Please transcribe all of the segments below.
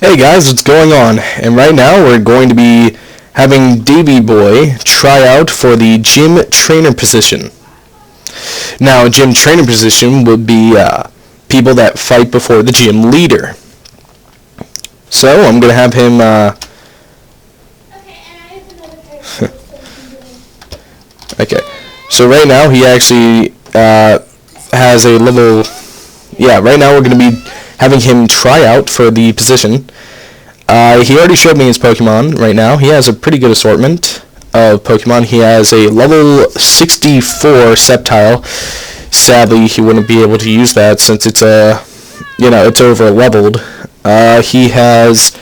Hey guys, what's going on? And right now we're going to be having Davy Boy try out for the gym trainer position. Now, a gym trainer position would be people that fight before the gym leader. So I'm going to have him okay, so right now he actually has a level, right now we're going to be having him try out for the position. He already showed me his Pokemon right now. He has a pretty good assortment of Pokemon. He has a level 64 Sceptile. Sadly, he wouldn't be able to use that since it's it's over leveled. He has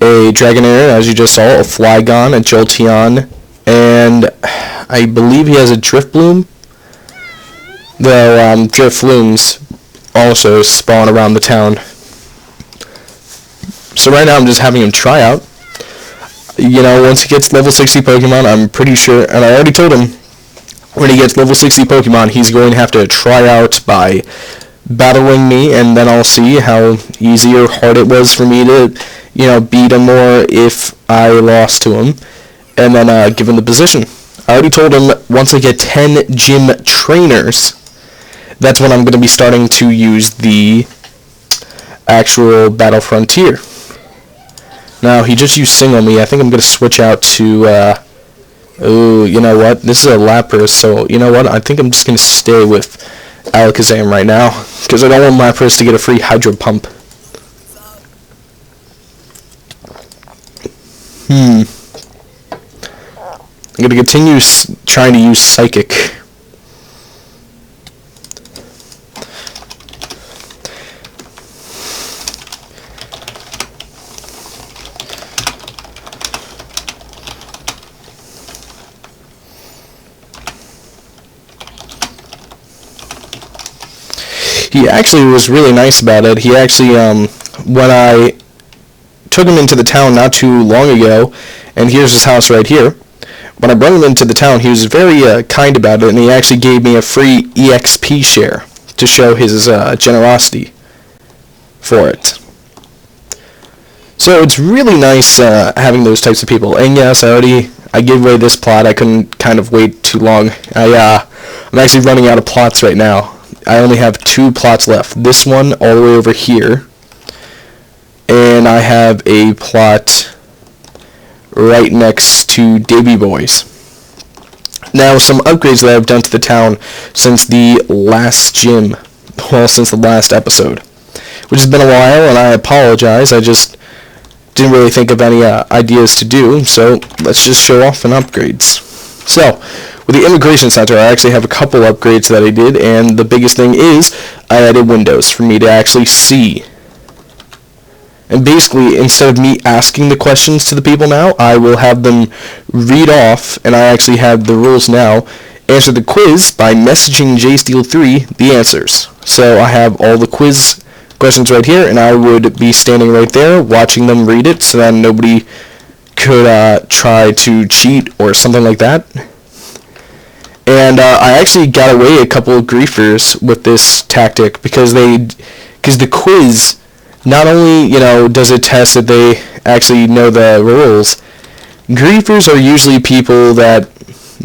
a Dragonair, as you just saw, a Flygon, a Jolteon, and I believe he has a Drifloon. Though Drifloons also spawn around the town. So right now I'm just having him try out. Once he gets level 60 Pokemon, I'm pretty sure, and I already told him, when he gets level 60 Pokemon, he's going to have to try out by battling me, and then I'll see how easy or hard it was for me to, beat him, or if I lost to him, and then give him the position. I already told him once I get 10 gym trainers, that's when I'm going to be starting to use the actual Battle Frontier. Now, he just used Single Me. I think I'm going to switch out to, you know what? This is a Lapras, so you know what? I think I'm just going to stay with Alakazam right now, because I don't want Lapras to get a free Hydro Pump. I'm going to continue trying to use Psychic. He actually was really nice about it. He actually, when I took him into the town not too long ago, and here's his house right here, when I brought him into the town, he was very kind about it, and he actually gave me a free EXP share to show his generosity for it. So it's really nice having those types of people. And yes, I gave away this plot. I couldn't kind of wait too long. I'm actually running out of plots right now. I only have 2 plots left. This one all the way over here, and I have a plot right next to Davy Boy's. Now, some upgrades that I've done to the town since the last gym, since the last episode, which has been a while, and I apologize. I just didn't really think of any ideas to do, so let's just show off some upgrades. So, with the Immigration Center, I actually have a couple upgrades that I did, and the biggest thing is I added windows for me to actually see. And basically, instead of me asking the questions to the people now, I will have them read off, and I actually have the rules now, answer the quiz by messaging JSteel3 the answers. So I have all the quiz questions right here, and I would be standing right there watching them read it, so that nobody could try to cheat or something like that. And I actually got away a couple of griefers with this tactic because the quiz not only does it test that they actually know the rules. Griefers are usually people that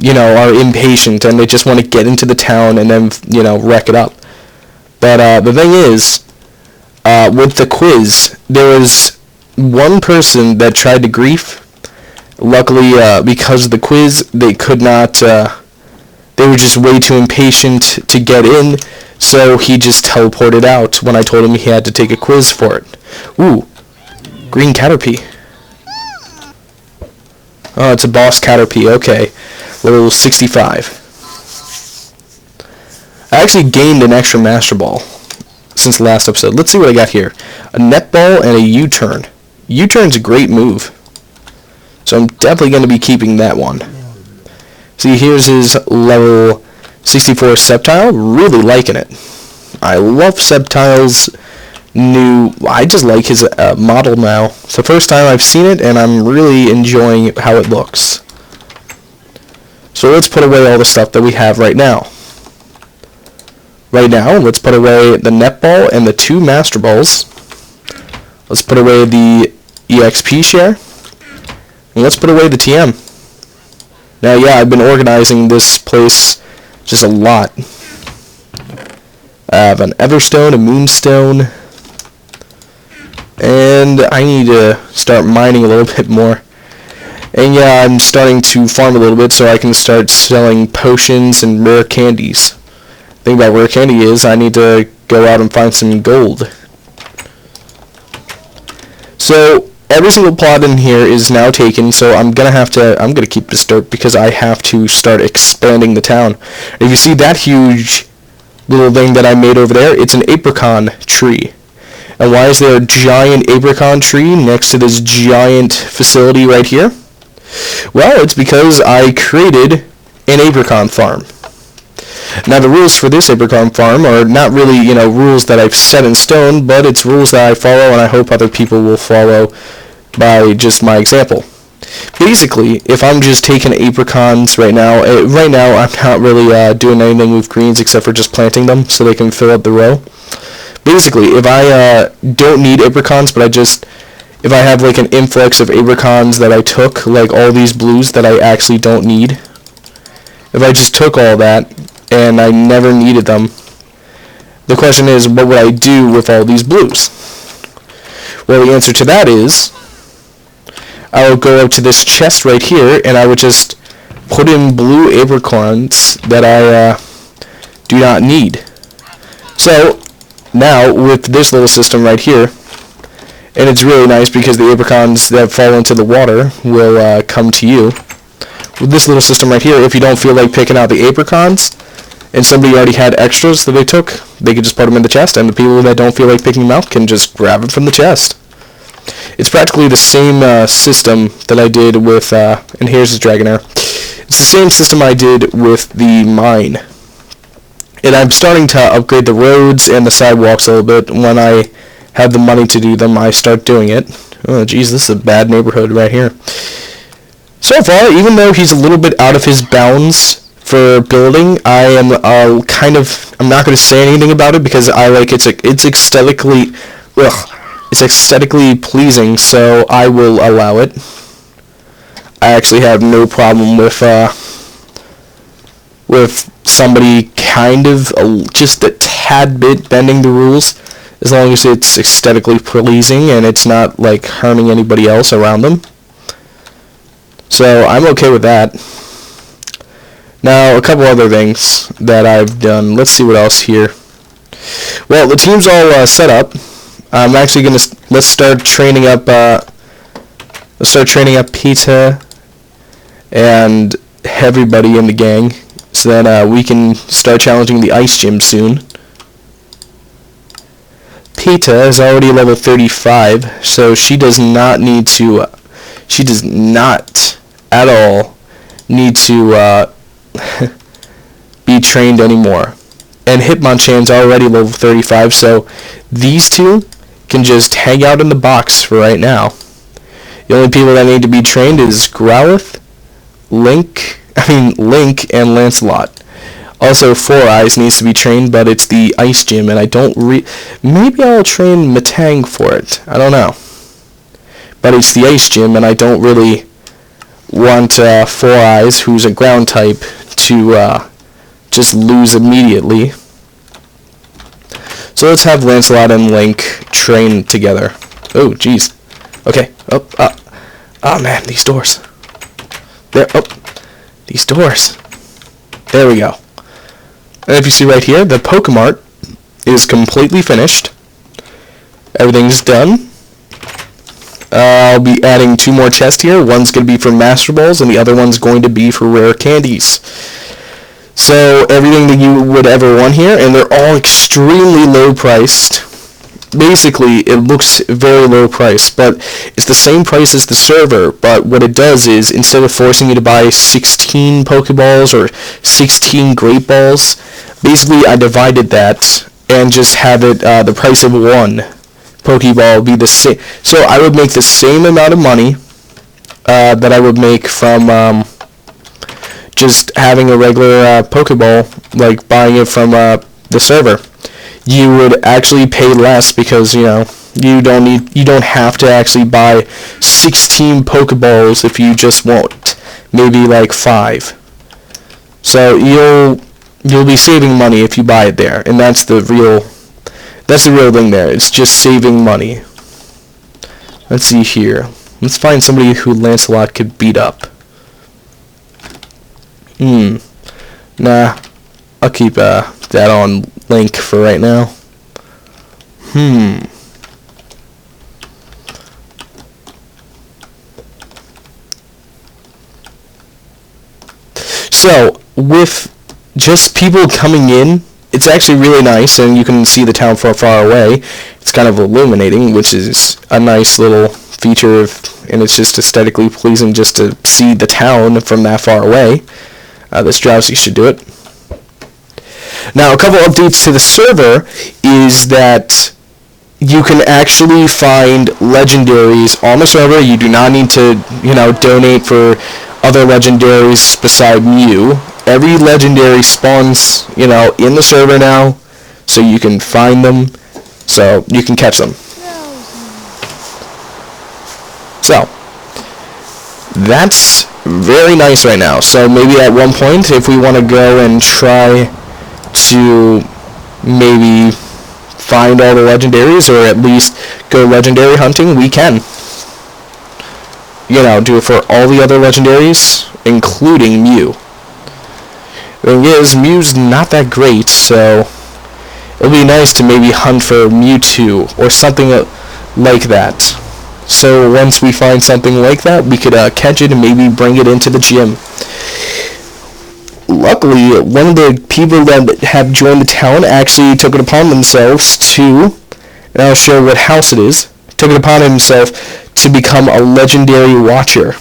are impatient and they just want to get into the town and then wreck it up. But the thing is, with the quiz, there was one person that tried to grief. Luckily, because of the quiz, they could not. They were just way too impatient to get in, so he just teleported out when I told him he had to take a quiz for it. Ooh, green Caterpie. Oh, it's a boss Caterpie, okay. Level 65. I actually gained an extra Master Ball since the last episode. Let's see what I got here. A Netball and a U-Turn. U-Turn's a great move, so I'm definitely going to be keeping that one. See, here's his level 64 Sceptile. Really liking it. I love Sceptile's new... I just like his model now. It's the first time I've seen it, and I'm really enjoying how it looks. So let's put away all the stuff that we have right now. Right now, let's put away the Netball and the 2 Master Balls. Let's put away the EXP share. And let's put away the TM. Now, yeah, I've been organizing this place just a lot. I have an Everstone, a Moonstone, and I need to start mining a little bit more. And yeah, I'm starting to farm a little bit so I can start selling potions and rare candies. The thing about rare candy is I need to go out and find some gold. So every single plot in here is now taken, so I'm gonna keep this dirt because I have to start expanding the town. If you see that huge little thing that I made over there, it's an apricot tree. And why is there a giant apricot tree next to this giant facility right here? Well, it's because I created an apricot farm. Now, the rules for this apricot farm are not really, rules that I've set in stone, but it's rules that I follow, and I hope other people will follow by just my example. Basically, if I'm just taking apricots right now I'm not really doing anything with greens except for just planting them so they can fill up the row. Basically, if I don't need apricots, but if I have like an influx of apricots that I took, like all these blues that I actually don't need, if I just took all that and I never needed them, the question is, what would I do with all these blues? Well, the answer to that is, I would go up to this chest right here, and I would just put in blue apricots that I do not need. So, now, with this little system right here, and it's really nice because the apricots that fall into the water will come to you. With this little system right here, if you don't feel like picking out the apricots, and somebody already had extras that they took, they could just put them in the chest, and the people that don't feel like picking them out can just grab them from the chest. It's practically the same system that I did with, and here's the Dragonair. It's the same system I did with the mine. And I'm starting to upgrade the roads and the sidewalks a little bit. When I have the money to do them, I start doing it. Oh, geez, this is a bad neighborhood right here. So far, even though he's a little bit out of his bounds for building, I am I'm not going to say anything about it because I like it's aesthetically, it's aesthetically pleasing, so I will allow it. I actually have no problem with somebody kind of just a tad bit bending the rules, as long as it's aesthetically pleasing and it's not like harming anybody else around them. So I'm okay with that. Now, a couple other things that I've done. Let's see what else here. Well, the team's all set up. I'm actually let's start training up Peter and everybody in the gang, so that we can start challenging the ice gym soon. Peter is already level 35, so she does not need to. She does not at all need to be trained anymore. And Hitmonchan's already level 35, so these two can just hang out in the box for right now. The only people that need to be trained is Growlithe, Link and Lancelot. Also, Four Eyes needs to be trained, but it's the Ice Gym, and I don't maybe I'll train Metang for it. I don't know. But it's the Ice Gym, and I don't really want Four Eyes, who's a ground type, to just lose immediately. So let's have Lancelot and Link train together. Oh, jeez. Okay. Oh, man, these doors. There. Oh, these doors. There we go. And if you see right here, the Pokemart is completely finished. Everything's done. I'll be adding 2 more chests here. One's going to be for Master Balls, and the other one's going to be for rare candies. So everything that you would ever want here, and they're all extremely low priced. Basically, it looks very low priced, but it's the same price as the server. But what it does is, instead of forcing you to buy 16 Pokeballs or 16 Great Balls, basically I divided that and just have it the price of 1 Pokeball be the same. So I would make the same amount of money that I would make from just having a regular Pokeball, like buying it from the server. You would actually pay less because, You don't have to actually buy 16 Pokeballs if you just want maybe like 5. So you'll be saving money if you buy it there, and that's the real thing there. It's just saving money. Let's see here. Let's find somebody who Lancelot could beat up. Nah. I'll keep that on Link for right now. So, with just people coming in, it's actually really nice, and you can see the town from far away. It's kind of illuminating, which is a nice little feature, and it's just aesthetically pleasing just to see the town from that far away. This Drowsy should do it. Now, a couple updates to the server is that you can actually find legendaries on the server. You do not need to, donate for other legendaries beside Mew. Every legendary spawns, in the server now, so you can find them, so you can catch them. So, that's very nice right now. So maybe at one point, if we want to go and try to maybe find all the legendaries, or at least go legendary hunting, we can. Do it for all the other legendaries, including Mew. The thing is, Mew's not that great, so it'll be nice to maybe hunt for Mewtwo or something like that. So once we find something like that, we could catch it and maybe bring it into the gym. Luckily, one of the people that have joined the town actually took it upon themselves to, and I'll show what house it is, took it upon himself to become a legendary watcher.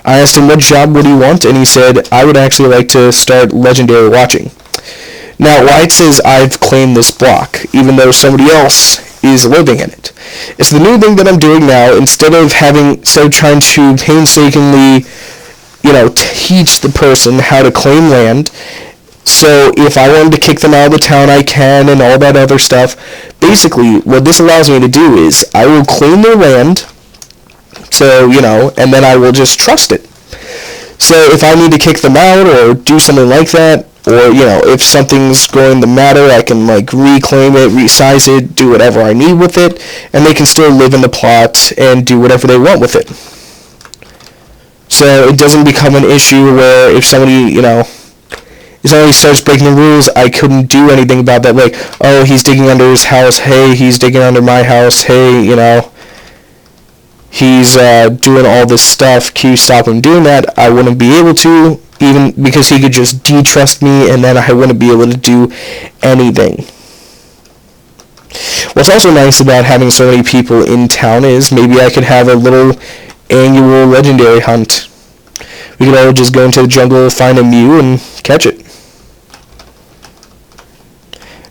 I asked him what job would he want, and he said, I would actually like to start legendary watching. Now, why it says I've claimed this block, even though somebody else is living in it. It's the new thing that I'm doing now. Instead of trying to painstakingly, teach the person how to claim land. So if I wanted to kick them out of the town, I can, and all that other stuff. Basically, what this allows me to do is I will claim their land. So, and then I will just trust it. So if I need to kick them out or do something like that, or, if something's going to matter, I can, reclaim it, resize it, do whatever I need with it, and they can still live in the plot and do whatever they want with it. So it doesn't become an issue where if somebody, if somebody starts breaking the rules, I couldn't do anything about that. Like, oh, he's digging under his house. Hey, he's digging under my house. Hey, he's doing all this stuff. Can you stop him doing that? I wouldn't be able to, even because he could just de-trust me, and then I wouldn't be able to do anything. What's also nice about having so many people in town is maybe I could have a little annual legendary hunt. We could all just go into the jungle, find a Mew, and catch it.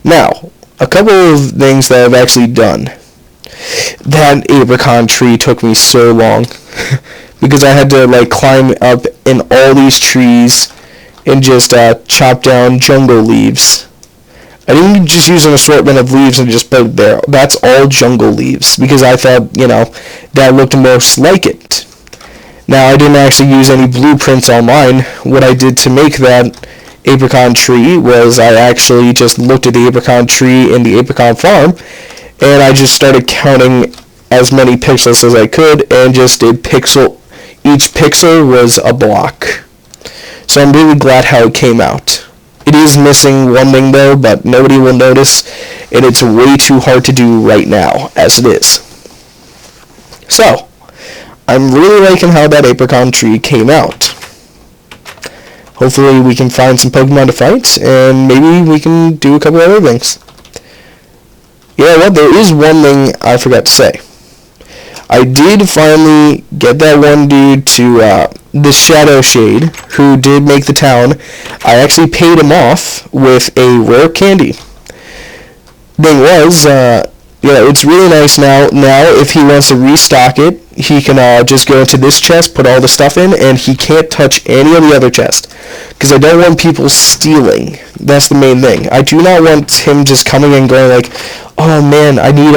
Now, a couple of things that I've actually done. That apricot tree took me so long because I had to climb up in all these trees and just chop down jungle leaves. I didn't just use an assortment of leaves and just put it there. That's all jungle leaves because I thought, that looked most like it. Now, I didn't actually use any blueprints online. What I did to make that apricot tree was I actually just looked at the apricot tree in the apricot farm, and I just started counting as many pixels as I could, and just did each pixel was a block. So I'm really glad how it came out. It is missing one thing though, but nobody will notice, and it's way too hard to do right now, as it is. So, I'm really liking how that apricot tree came out. Hopefully we can find some Pokemon to fight, and maybe we can do a couple other things. You know what, there is one thing I forgot to say. I did finally get that one dude to, the Shadow Shade, who did make the town. I actually paid him off with a rare candy. Thing was, it's really nice now. Now, if he wants to restock it, he can just go into this chest, put all the stuff in, and he can't touch any of the other chests. Because I don't want people stealing. That's the main thing. I do not want him just coming and going like, oh man, I need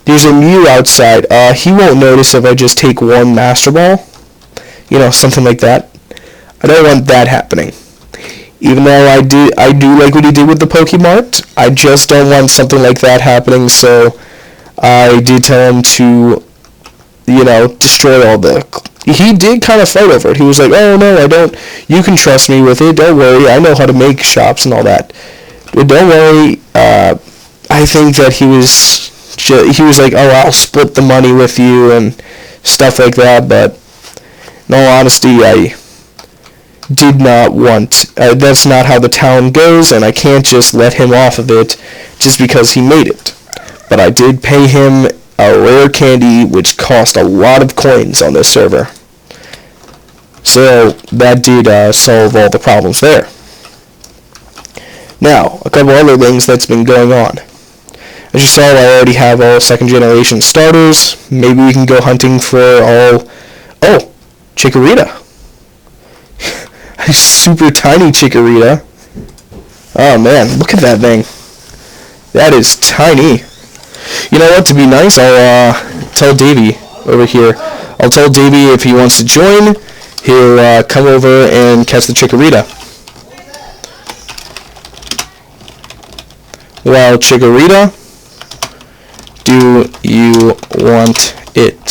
There's a Mew outside. He won't notice if I just take one Master Ball. You know, something like that. I don't want that happening. Even though I do like what he did with the Pokemart, I just don't want something like that happening, so I did tell him to, you know, destroy all the... He did kind of fight over it. He was like, oh no, I don't... You can trust me with it, don't worry, I know how to make shops and all that. But don't worry, I think that he was like, oh, I'll split the money with you and stuff like that, but in all honesty, I did not want... that's not how the town goes, and I can't just let him off of it just because he made it. But I did pay him a rare candy, which cost a lot of coins on this server. So that did solve all the problems there. Now, a couple other things that's been going on. As you saw, I already have all second generation starters. Maybe we can go hunting for all... Oh, Chikorita. A super tiny Chikorita. Oh man, look at that thing. That is tiny. You know what, to be nice, I'll tell Davey over here. I'll tell Davey if he wants to join, he'll come over and catch the Chikorita. Well, Chikorita, do you want it?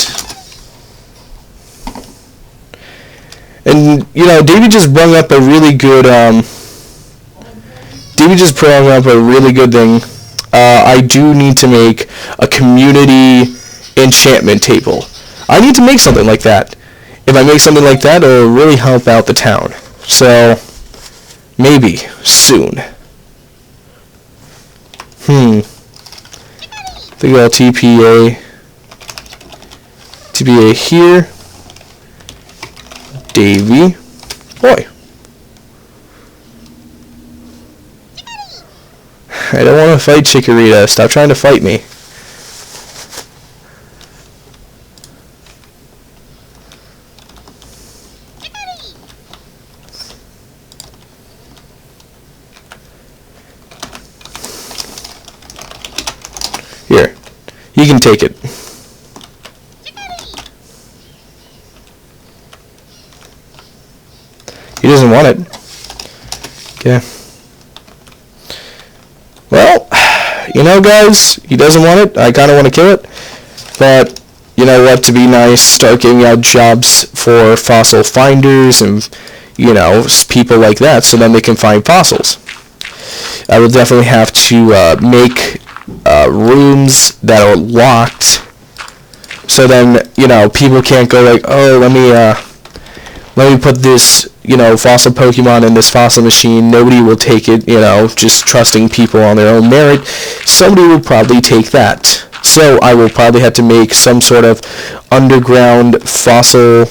And, you know, Davey just brought up a really good, thing. I do need to make a community enchantment table. I need to make something like that. If I make something like that, it'll really help out the town. So, maybe, soon. Think about TPA here. Davey. Boy. I don't want to fight Chikorita. Stop trying to fight me. Here. You can take it. He doesn't want it. Okay. Well, you know, guys, he doesn't want it. I kind of want to kill it. But, you know what, to be nice, start giving out jobs for fossil finders and, you know, people like that so then they can find fossils. I will definitely have to make rooms that are locked so then, you know, people can't go like, oh, let me put this, you know, fossil Pokemon in this fossil machine. Nobody will take it, you know, just trusting people on their own merit. Somebody will probably take that. So I will probably have to make some sort of underground fossil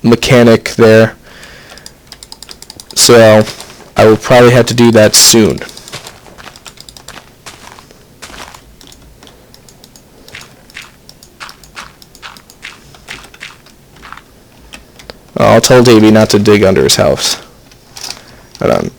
mechanic there. So I will probably have to do that soon. I'll tell Davey not to dig under his house. Hold on.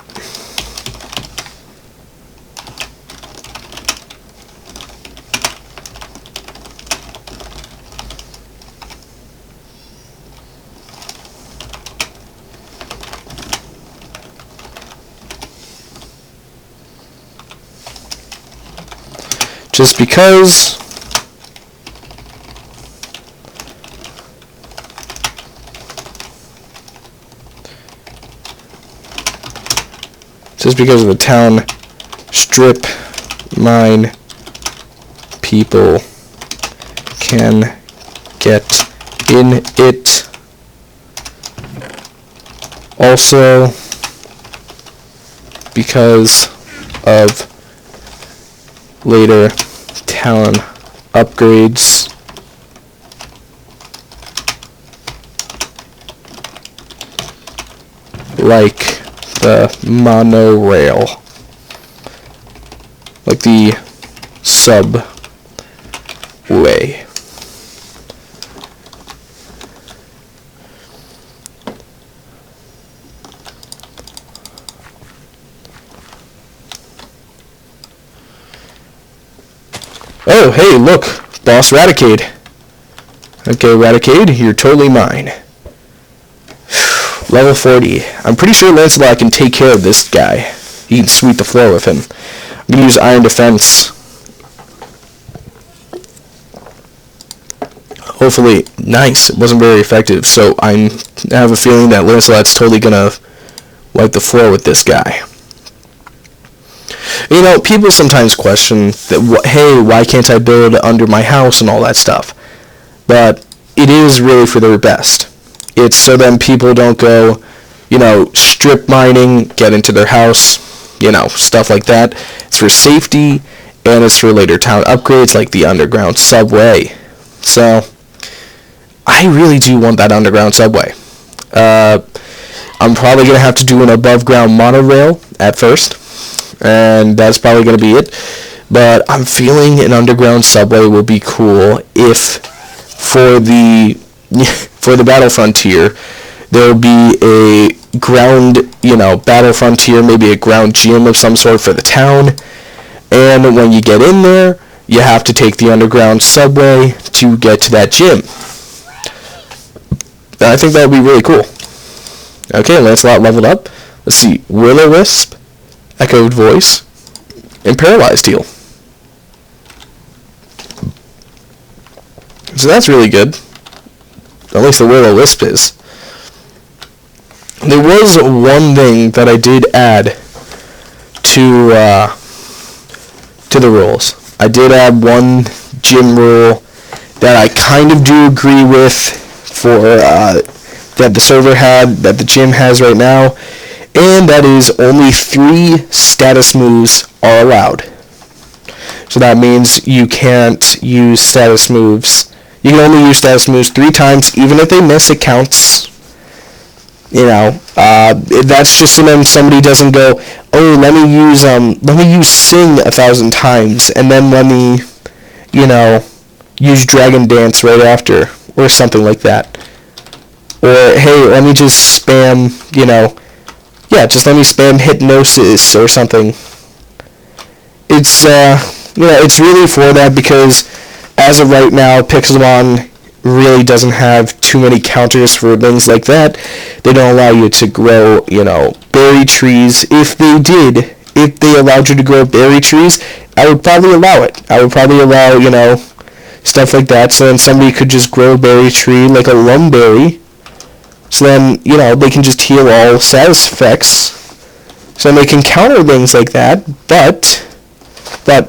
Just because... Just because of the town strip mine, people can get in it. Also, because of later town upgrades. Like the monorail, like the subway. Oh, hey, look, Boss Raticade. Okay, Raticade, you're totally mine. Level 40. I'm pretty sure Lancelot can take care of this guy. He can sweep the floor with him. I'm going to use Iron Defense. Hopefully, nice. It wasn't very effective, so I have a feeling that Lancelot's totally going to wipe the floor with this guy. You know, people sometimes question that, hey, why can't I build under my house and all that stuff? But it is really for their best. It's so then people don't go, you know, strip mining, get into their house, you know, stuff like that. It's for safety, and it's for later town upgrades like the underground subway. So, I really do want that underground subway. I'm probably going to have to do an above-ground monorail at first, and that's probably going to be it. But I'm feeling an underground subway will be cool if for the Battle Frontier there will be a ground, you know, Battle Frontier, maybe a ground gym of some sort for the town. And when you get in there, you have to take the underground subway to get to that gym. I think that would be really cool. Okay, Lancelot leveled up. Let's see, Will-O-Wisp, Echoed Voice, and Paralyzed Heal. So that's really good. At least the Will-O-Wisp is. There was one thing that I did add to the rules. I did add one gym rule that I kind of do agree with for that the server had, that the gym has right now, and that is only 3 status moves are allowed. So that means you can't use status moves. You can only use status moves 3 times, even if they miss, it counts. You know, that's just so then somebody doesn't go, oh, let me use Sing 1,000 times, and then let me, you know, use Dragon Dance right after, or something like that. Or, hey, let me just spam, you know, yeah, just let me spam Hypnosis or something. It's, you know, it's really for that because as of right now, Pixelmon really doesn't have too many counters for things like that. They don't allow you to grow, you know, berry trees. If they allowed you to grow berry trees, I would probably allow it. I would probably allow, you know, stuff like that, so then somebody could just grow a berry tree like a lumberry. So then, you know, they can just heal all status effects. So then they can counter things like that, but,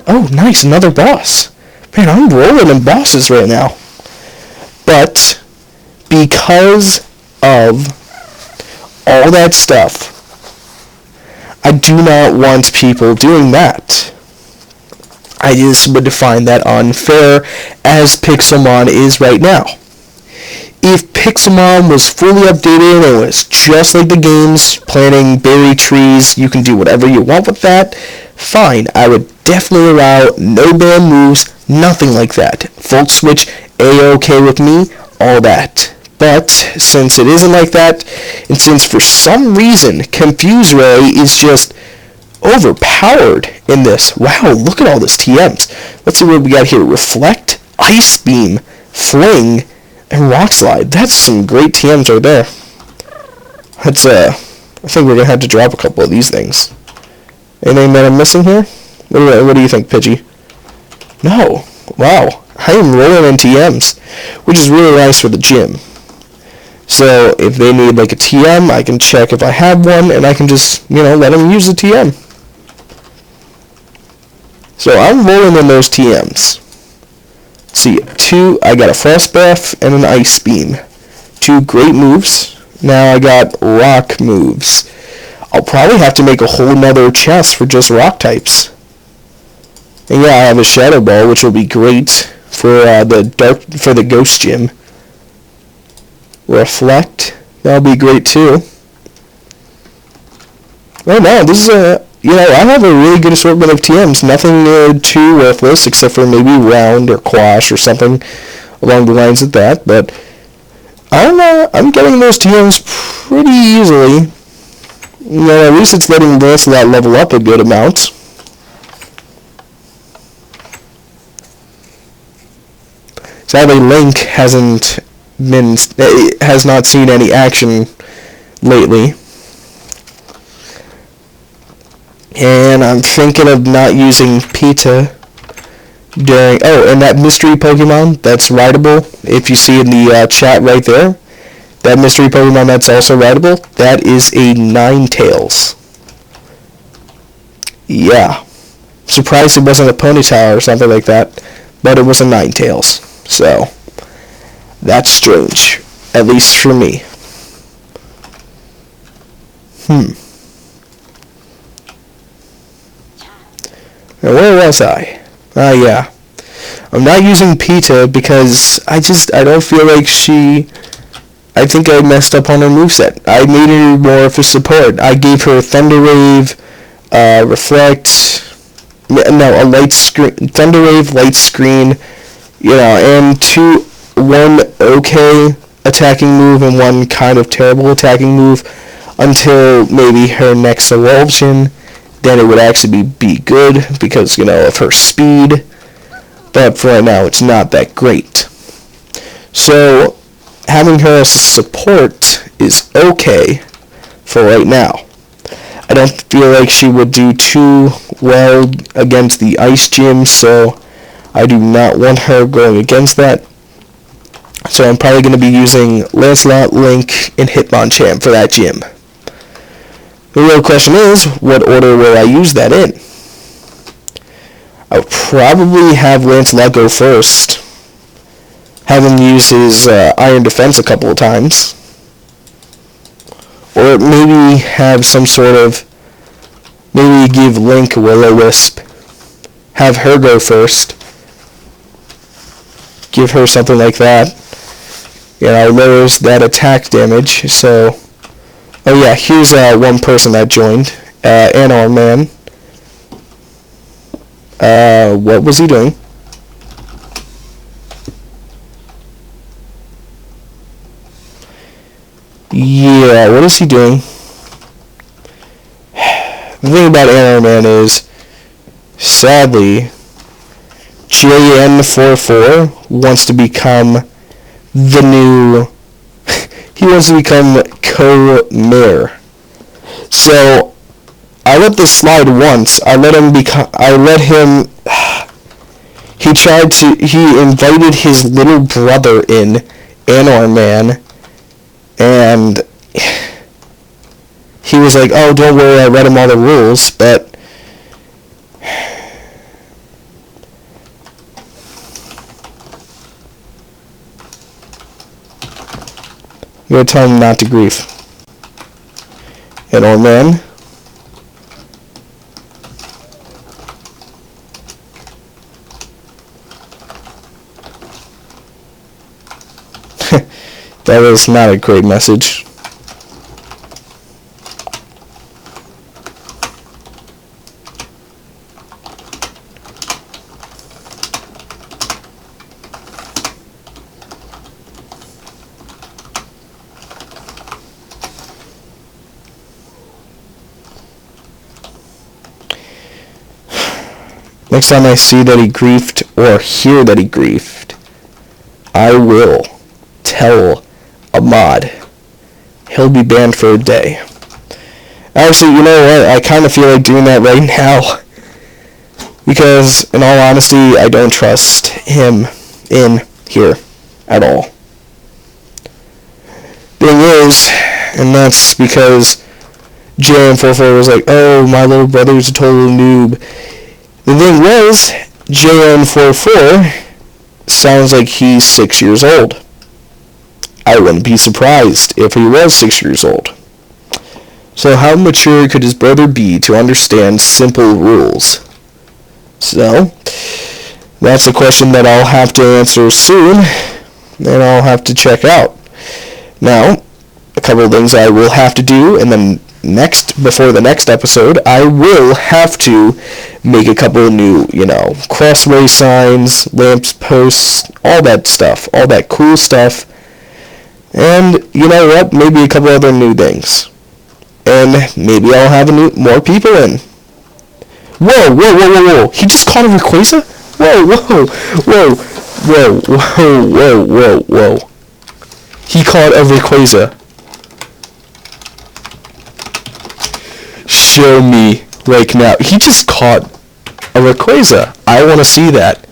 oh, nice, another boss. Man, I'm rolling in bosses right now. But, because of all that stuff, I do not want people doing that. I just would find that unfair, as Pixelmon is right now. If Pixelmon was fully updated and was just like the games, planting berry trees, you can do whatever you want with that, fine. I would definitely allow no ban moves, nothing like that. Volt switch, A-OK with me, all that. But since it isn't like that, and since for some reason Confuse Ray is just overpowered in this, wow, look at all this TMs. Let's see what we got here. Reflect, Ice Beam, Fling, and Rock Slide. That's some great TMs right there. That's, I think we're going to have to drop a couple of these things. Anything that I'm missing here? What do you think, Pidgey? No. Wow. I am rolling in TMs, which is really nice for the gym. So, if they need, like, a TM, I can check if I have one, and I can just, you know, let them use the TM. So, I'm rolling in those TMs. See, 2, I got a Frost Breath and an Ice Beam. 2 great moves. Now I got rock moves. I'll probably have to make a whole nother chest for just rock types. And yeah, I have a Shadow Ball, which will be great for the Ghost Gym. Reflect, that'll be great too. Oh no, this is you know, I have a really good assortment of TMs. Nothing too worthless, except for maybe Round or Quash or something along the lines of that. But I'm getting those TMs pretty easily. You know, at least it's letting Lancelot level up a good amount. Sadly, Link has not seen any action lately. And I'm thinking of not using Pita during... Oh, and that mystery Pokemon that's rideable, if you see in the chat right there, that mystery Pokemon that's also rideable, that is a Ninetales. Yeah. Surprised it wasn't a Ponyta or something like that, but it was a Ninetales. So, that's strange. At least for me. Now, where was I? Yeah. I'm not using Pita because I don't feel like I think I messed up on her moveset. I made her more of a support. I gave her Thunder Wave, Reflect, a light screen, Thunder Wave, Light Screen, and one okay attacking move and one kind of terrible attacking move until maybe her next evolution. Then it would actually be good because, of her speed. But for right now, it's not that great. So, having her as a support is okay for right now. I don't feel like she would do too well against the Ice Gym, so I do not want her going against that. So I'm probably going to be using Lancelot, Link, and Hitmonchan for that gym. The real question is, what order will I use that in? I would probably have Lancelot go first. Have him use his Iron Defense a couple of times. Or maybe have some sort of... Maybe give Link a Will-O-Wisp. Have her go first. Give her something like that. Lowers that attack damage, so... Oh yeah, here's one person that joined. Anor Man. What was he doing? Yeah, what is he doing? The thing about Anor Man is, sadly, JN44 wants to become the new... he wants to become co-mayor. So, I let this slide once. I let him... He invited his little brother in, Anor Man, and he was like, oh, don't worry, I read him all the rules, but... I'm going to tell him not to grief. Anor Man. That was not a great message. Next time I see that he griefed or hear that he griefed, I will tell a mod. He'll be banned for a day. Actually, you know what? I kind of feel like doing that right now. Because, in all honesty, I don't trust him in here at all. Thing is, and that's because JM44 was like, oh, my little brother's a total noob. The thing was, JN44 sounds like he's 6 years old. I wouldn't be surprised if he was 6 years old. So how mature could his brother be to understand simple rules? So, that's a question that I'll have to answer soon, and I'll have to check out. Now, a couple of things I will have to do, and then before the next episode, I will have to make a couple of new, crossway signs, lamps, posts, all that stuff, all that cool stuff. And, you know what, maybe a couple other new things. And maybe I'll have more people in. Whoa, he just caught a Rayuaza? Whoa. Whoa, whoa, whoa, whoa, whoa. He caught a Rayuaza. Show me, like, now. He just caught a Rayuaza. I want to see that.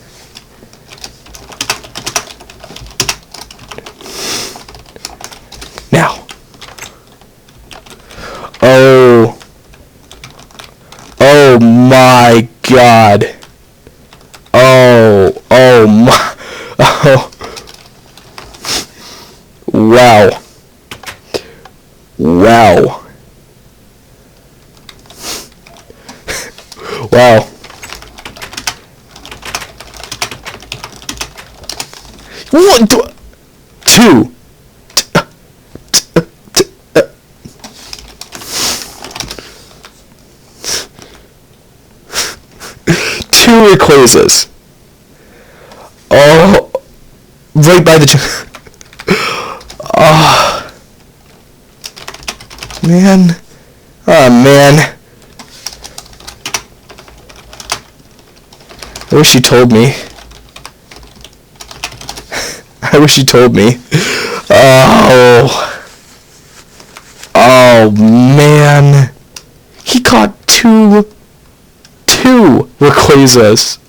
Now. Oh. Oh my god. Oh. Oh my. Oh. Wow. Wow. Wow. What? Two. Two Rayuazas. Oh, right by the. Oh, man. Oh, man. I wish you told me. I wish you told me. Oh. Oh, man. He caught two Rayuazas.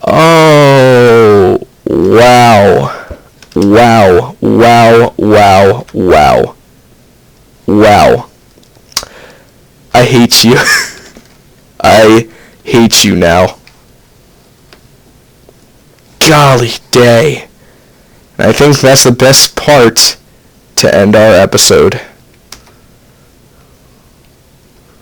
Oh. Wow. Wow. Wow. Wow. Wow. Wow. I hate you. I hate you now. Golly day. I think that's the best part to end our episode.